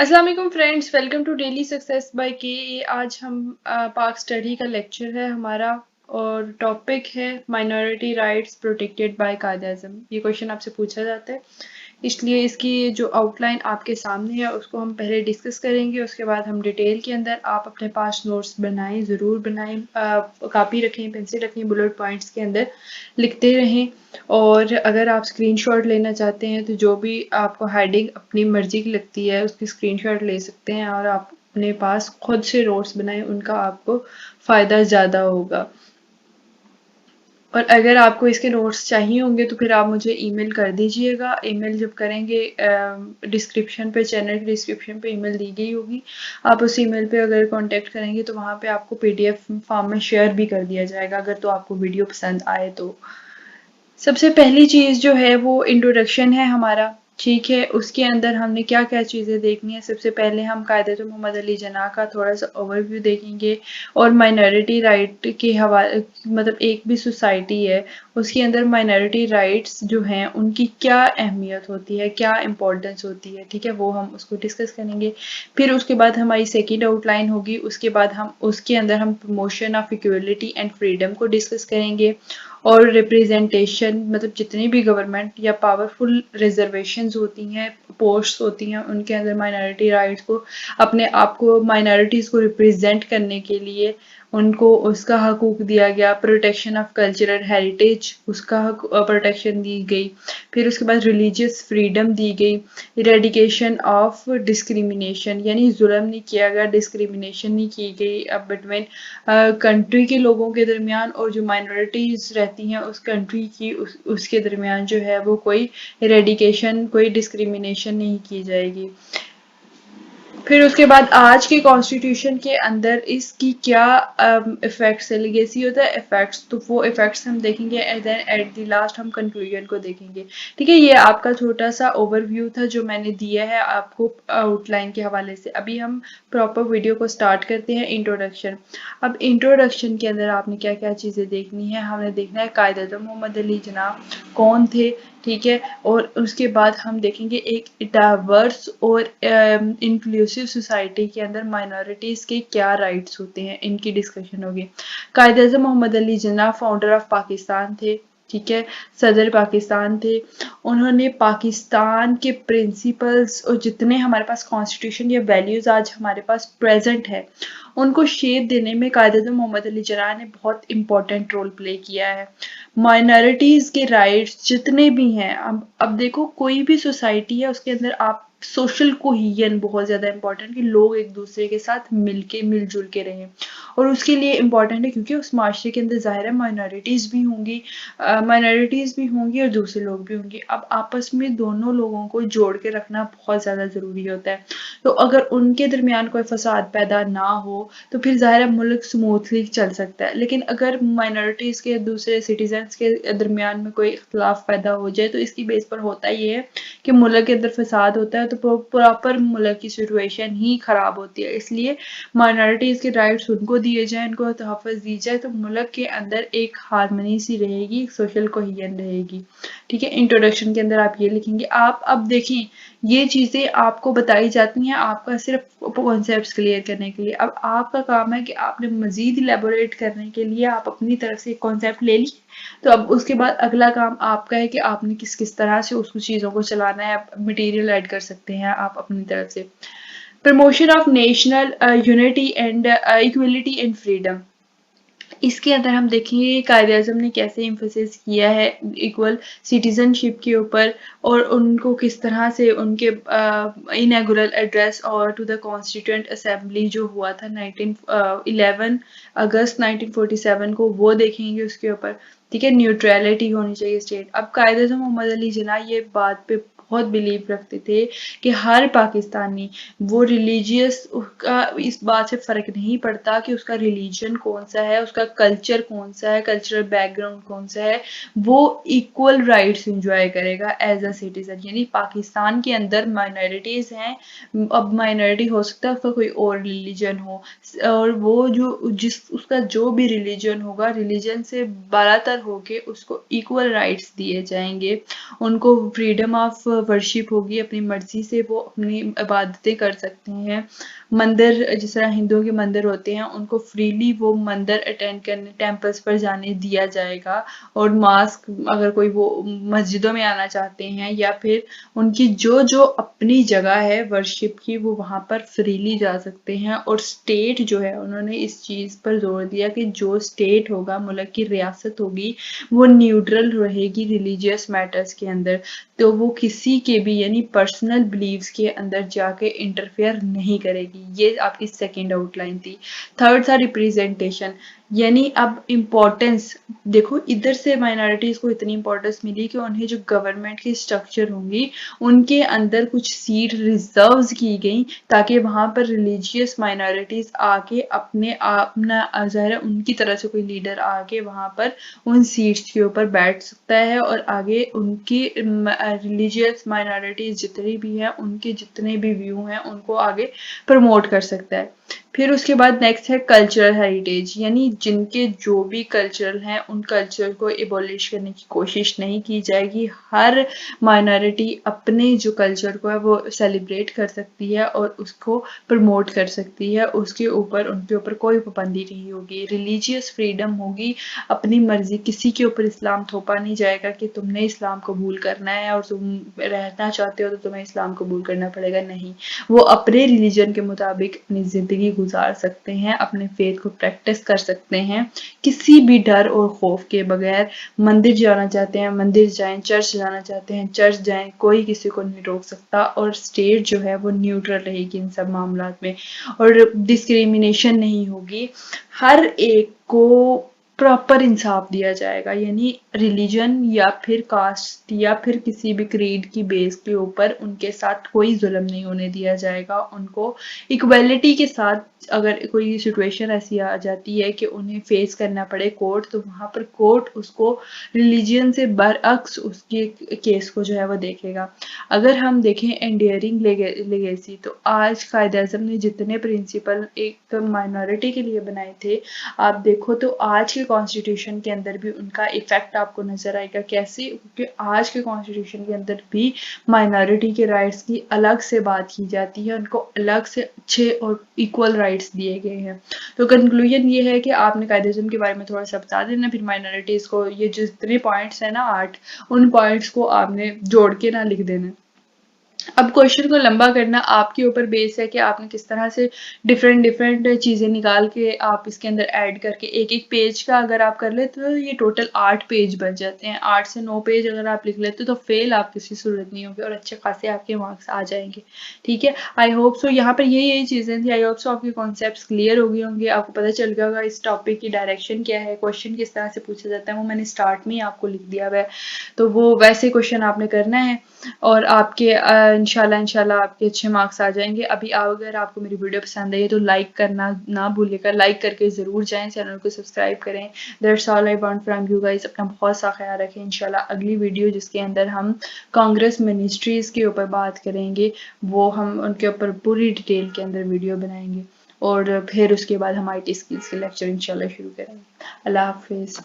अस्सलाम वालेकुम friends, welcome to daily success by K. आज हम पाक स्टडी का लेक्चर है हमारा और टॉपिक है minority rights protected by Quaid-e-Azam. ये क्वेश्चन आपसे पूछा जाता है, इसलिए इसकी जो आउटलाइन आपके सामने है उसको हम पहले डिस्कस करेंगे। उसके बाद हम डिटेल के अंदर आप अपने पास नोट्स बनाएं, ज़रूर बनाएं, कापी रखें, पेंसिल रखें, बुलेट पॉइंट्स के अंदर लिखते रहें। और अगर आप स्क्रीनशॉट लेना चाहते हैं तो जो भी आपको हेडिंग अपनी मर्जी की लगती है उसकी स्क्रीनशॉट ले सकते हैं और आप अपने पास खुद से नोट्स बनाएं, उनका आपको फ़ायदा ज़्यादा होगा। और अगर आपको इसके नोट्स चाहिए होंगे तो फिर आप मुझे ईमेल कर दीजिएगा। ईमेल जब करेंगे डिस्क्रिप्शन पे, चैनल की डिस्क्रिप्शन पे ईमेल दी गई होगी। आप उस ईमेल पे अगर कांटेक्ट करेंगे तो वहाँ पे आपको पीडीएफ फॉर्म में शेयर भी कर दिया जाएगा, अगर तो आपको वीडियो पसंद आए तो। सबसे पहली चीज़ जो है वो इंट्रोडक्शन है हमारा, ठीक है। उसके अंदर हमने क्या क्या चीज़ें देखनी है। सबसे पहले हम कायदे मोहम्मद अली जिन्ना का थोड़ा सा ओवरव्यू देखेंगे और माइनॉरिटी राइट के हवाले, मतलब एक भी सोसाइटी है उसके अंदर माइनॉरिटी राइट्स जो हैं उनकी क्या अहमियत होती है, क्या इम्पोर्टेंस होती है, ठीक है, वो हम उसको डिस्कस करेंगे। फिर उसके बाद हमारी सेकेंड आउटलाइन होगी, उसके बाद हम उसके अंदर हम promotion of equality and freedom को डिस्कस करेंगे। और रिप्रेजेंटेशन, मतलब जितनी भी गवर्नमेंट या पावरफुल रिजर्वेशंस होती हैं, पोस्ट्स होती हैं, उनके अंदर माइनॉरिटी राइट्स को, अपने आप को माइनॉरिटीज़ को रिप्रेजेंट करने के लिए उनको उसका हकूक दिया गया। प्रोटेक्शन ऑफ कल्चरल हेरिटेज, उसका प्रोटेक्शन दी गई। फिर उसके बाद रिलीजियस फ्रीडम दी गई। इरेडिकेशन ऑफ डिस्क्रिमिनेशन, यानी जुल्म नहीं किया गया, डिस्क्रिमिनेशन नहीं की गई अब बिटवीन कंट्री के लोगों के दरमियान और जो माइनॉरिटीज़ रहती हैं उस कंट्री की, उसके दरमियान जो है वो कोई इरेडिकेशन, कोई डिस्क्रिमिनेशन नहीं की जाएगी। फिर उसके बाद आज के कॉन्स्टिट्यूशन के अंदर इसकी क्या इफ़ेक्ट्स है, लीगेसी होता है इफ़ेक्ट्स, तो वो इफ़ेक्ट्स हम देखेंगे and then at the last हम कंक्लूजन को देखेंगे। ठीक है, ये आपका छोटा सा ओवरव्यू था जो मैंने दिया है आपको आउटलाइन के हवाले से। अभी हम प्रॉपर वीडियो को स्टार्ट करते हैं। इंट्रोडक्शन। अब इंट्रोडक्शन के अंदर आपने क्या क्या चीज़ें देखनी है, हमने देखना है कायद-ए-आज़म मोहम्मद अली जिन्ना कौन थे, ठीक है। और उसके बाद हम देखेंगे एक डाइवर्स और इंक्लूसिव सोसाइटी के अंदर माइनॉरिटीज़ के क्या राइट्स होते हैं, इनकी डिस्कशन होगी। कायद-ए-आज़म मोहम्मद अली जिन्ना फाउंडर ऑफ पाकिस्तान थे, ठीक है, सदर पाकिस्तान थे। उन्होंने पाकिस्तान के प्रिंसिपल्स और जितने हमारे पास कॉन्स्टिट्यूशन या वैल्यूज़ आज हमारे पास प्रेजेंट है उनको शेप देने में कायद-ए-आज़म मोहम्मद अली जिन्ना ने बहुत इंपॉर्टेंट रोल प्ले किया है। माइनॉरिटीज़ के राइट्स जितने भी हैं, अब देखो कोई भी सोसाइटी है उसके अंदर आप सोशल कोहिजन बहुत ज़्यादा इंपॉर्टेंट, कि लोग एक दूसरे के साथ मिलजुल के रहें, और उसके लिए इम्पॉर्टेंट है क्योंकि उस माशरे के अंदर ज़ाहिर है माइनॉरिटीज़ भी होंगी और दूसरे लोग भी होंगे। अब आपस में दोनों लोगों को जोड़ के रखना बहुत ज़्यादा ज़रूरी होता है। तो अगर उनके दरमियान कोई फसाद पैदा ना हो तो फिर ज़ाहिर है मुल्क स्मूथली चल सकता है। लेकिन अगर माइनॉरिटीज़ के दूसरे सिटीजन्स के दरमियान में कोई इख्तलाफ पैदा हो जाए तो इसकी बेस पर होता ये है कि मुल्क के अंदर फसाद होता है, तो प्रॉपर मुल्क की सिचुएशन ही ख़राब होती है। इसलिए माइनॉरिटीज़ के राइट्स उनको दिए जाएँ, उनको तहफ़्फ़ुज़ दी जाए, तो मुल्क के अंदर एक हार्मनी सी रहेगी, एक सोशल कोहिजन रहेगी। ठीक है, इंट्रोडक्शन के अंदर आप ये लिखेंगे। आप अब देखें, ये चीज़ें आपको बताई जाती हैं आपका सिर्फ कॉन्सेप्ट्स क्लियर करने के लिए। अब आपका काम है कि आपने मज़ीद इलेबोरेट करने के लिए आप अपनी तरफ से एक कॉन्सेप्ट ले लिए, तो अब उसके बाद अगला काम आपका है कि आपने किस किस तरह से उसको चीज़ों को चलाना है। आप मटेरियल ऐड कर सकते हैं आप अपनी तरफ से। Promotion of national unity and equality and freedom, इसके अंदर हम देखेंगे कायद-ए-आज़म ने कैसे एम्फेसिस किया है इक्वल सिटीजनशिप के ऊपर, और उनको किस तरह से उनके इनॉग्रल एड्रेस और टू द कॉन्स्टिट्यूएंट असेंबली जो हुआ था 11 अगस्त 1947 को, वो देखेंगे उसके ऊपर। ठीक है, न्यूट्रलिटी होनी चाहिए स्टेट। अब कायद-ए-आज़म मोहम्मद अली जिन्ना ये बात पे बहुत बिलीव रखते थे कि हर पाकिस्तानी, वो रिलीजियस, उसका इस बात से फ़र्क नहीं पड़ता कि उसका रिलीजन कौन सा है, उसका कल्चर कौन सा है, कल्चरल बैकग्राउंड कौन सा है, वो इक्वल राइट्स इंजॉय करेगा एज अ सिटीजन। यानी पाकिस्तान के अंदर माइनॉरिटीज़ हैं, अब माइनॉरिटी हो सकता है उसका कोई और रिलीजन हो, और वो उसका जो भी रिलीजन होगा, रिलीजन से बालातर होके उसको इक्वल राइट्स दिए जाएंगे। उनको फ्रीडम ऑफ वर्शिप होगी, अपनी मर्जी से वो अपनी इबादतें कर सकते हैं। मंदिर, जिस तरह हिंदुओं के मंदिर होते हैं, उनको फ्रीली वो मंदिर अटेंड करने, टेम्पल्स पर जाने दिया जाएगा। और मास्क, अगर कोई वो मस्जिदों में आना चाहते हैं या फिर उनकी जो जो अपनी जगह है वर्शिप की, वो वहाँ पर फ्रीली जा सकते हैं। और स्टेट जो है, उन्होंने इस चीज़ पर जोर दिया कि जो स्टेट होगा, मुल्क की रियासत होगी, वो न्यूट्रल रहेगी रिलीजियस मैटर्स के अंदर। तो वो किसी के भी यानी पर्सनल बिलीव्स के अंदर जाके इंटरफेयर नहीं करेगी। ये आपकी सेकेंड आउटलाइन थी। थर्ड था रिप्रेजेंटेशन, यानी अब इम्पोर्टेंस देखो, इधर से माइनॉरिटीज को इतनी इम्पोर्टेंस मिली कि उन्हें जो गवर्नमेंट की स्ट्रक्चर होंगी, उनके अंदर कुछ सीट रिजर्व्स की गई, ताकि वहां पर रिलीजियस माइनॉरिटीज आके अपने अपना ज़ाहिर है उनकी तरह से कोई लीडर आके वहां पर उन सीट्स के ऊपर बैठ सकता है और आगे उनकी रिलीजियस माइनॉरिटीज जितनी भी हैं, उनके जितने भी व्यू हैं, उनको आगे प्रमोट कर सकता है। फिर उसके बाद नेक्स्ट है कल्चरल हेरिटेज, यानी जिनके जो भी कल्चरल हैं, उन कल्चर को एबॉलिश करने की कोशिश नहीं की जाएगी। हर माइनॉरिटी अपने जो कल्चर को है वो सेलिब्रेट कर सकती है और उसको प्रमोट कर सकती है, उसके ऊपर उनके ऊपर कोई पाबंदी नहीं होगी। रिलीजियस फ्रीडम होगी, अपनी मर्जी, किसी के ऊपर इस्लाम थोपा नहीं जाएगा कि तुमने इस्लाम कबूल करना है और तुम रहना चाहते हो तो तुम्हें इस्लाम कबूल करना पड़ेगा, नहीं। वो अपने रिलीजन के मुताबिक अपनी ज़िंदगी गुजार सकते हैं, अपने फेथ को प्रैक्टिस कर सकते हैं, किसी भी डर और खौफ के बगैर। मंदिर जाना चाहते हैं मंदिर जाएं, चर्च जाना चाहते हैं चर्च जाएं, कोई किसी को नहीं रोक सकता। और स्टेट जो है वो न्यूट्रल रहेगी इन सब मामलात में, और डिस्क्रिमिनेशन नहीं होगी। हर एक को प्रॉपर इंसाफ दिया जाएगा, यानी रिलीजन या फिर कास्ट या फिर किसी भी क्रीड की बेस के ऊपर उनके साथ कोई जुल्म नहीं होने दिया जाएगा। उनको इक्वलिटी के साथ, अगर कोई सिचुएशन ऐसी आ जाती है कि उन्हें फेस करना पड़े कोर्ट, तो वहाँ पर कोर्ट उसको रिलीजन से बरअक्स उसके केस को जो है वो देखेगा। अगर हम देखें एंडियरिंग लेगेसी, तो आज कायद आज़म ने जितने प्रिंसिपल एक माइनॉरिटी के लिए बनाए थे, आप देखो तो आज के कॉन्स्टिट्यूशन के अंदर भी उनका इफेक्ट आपको नजर आएगा। कैसे? क्योंकि आज के कॉन्स्टिट्यूशन के अंदर भी माइनॉरिटी के राइट्स की अलग से बात की जाती है, उनको अलग से अच्छे और इक्वल राइट्स दिए गए हैं। तो कंक्लूजन ये है कि आपने कायदे-ए-आज़म के बारे में थोड़ा सा बता देना, फिर माइनॉरिटीज को ये जितने पॉइंट्स हैं ना 8, उन पॉइंट्स को आपने जोड़ के ना लिख देना। अब क्वेश्चन को लंबा करना आपके ऊपर बेस है कि आपने किस तरह से डिफरेंट चीज़ें निकाल के आप इसके अंदर ऐड करके एक एक पेज का अगर आप कर लेते तो ये टोटल 8 पेज बन जाते हैं। 8 से 9 पेज अगर आप लिख लेते तो फेल आप किसी सूरत नहीं होगी और अच्छे खासे आपके मार्क्स आ जाएंगे। ठीक है, आई होप सो। यहाँ पर यही चीज़ें थी। आई होप सो आपके कॉन्सेप्ट क्लियर हो गए होंगे, आपको पता चल गया होगा इस टॉपिक की डायरेक्शन क्या है, क्वेश्चन किस तरह से पूछा जाता है, वो मैंने स्टार्ट में ही आपको लिख दिया हुआ है। तो वो वैसे क्वेश्चन आपने करना है और आपके इंशाल्लाह आपके अच्छे मार्क्स आ जाएंगे। अभी अगर आपको मेरी वीडियो पसंद आई तो लाइक करना ना भूलिएगा, लाइक करके ज़रूर जाएं, चैनल को सब्सक्राइब करें। That's all I want from you guys. अपना बहुत सा ख्याल रखें। इंशाल्लाह अगली वीडियो जिसके अंदर हम कांग्रेस मिनिस्ट्रीज़ के ऊपर बात करेंगे, वो हम उनके ऊपर पूरी डिटेल के अंदर वीडियो बनाएंगे और फिर उसके बाद हम IT स्किल्स के लेक्चर इंशाल्लाह शुरू करेंगे। अल्लाह हाफिज़।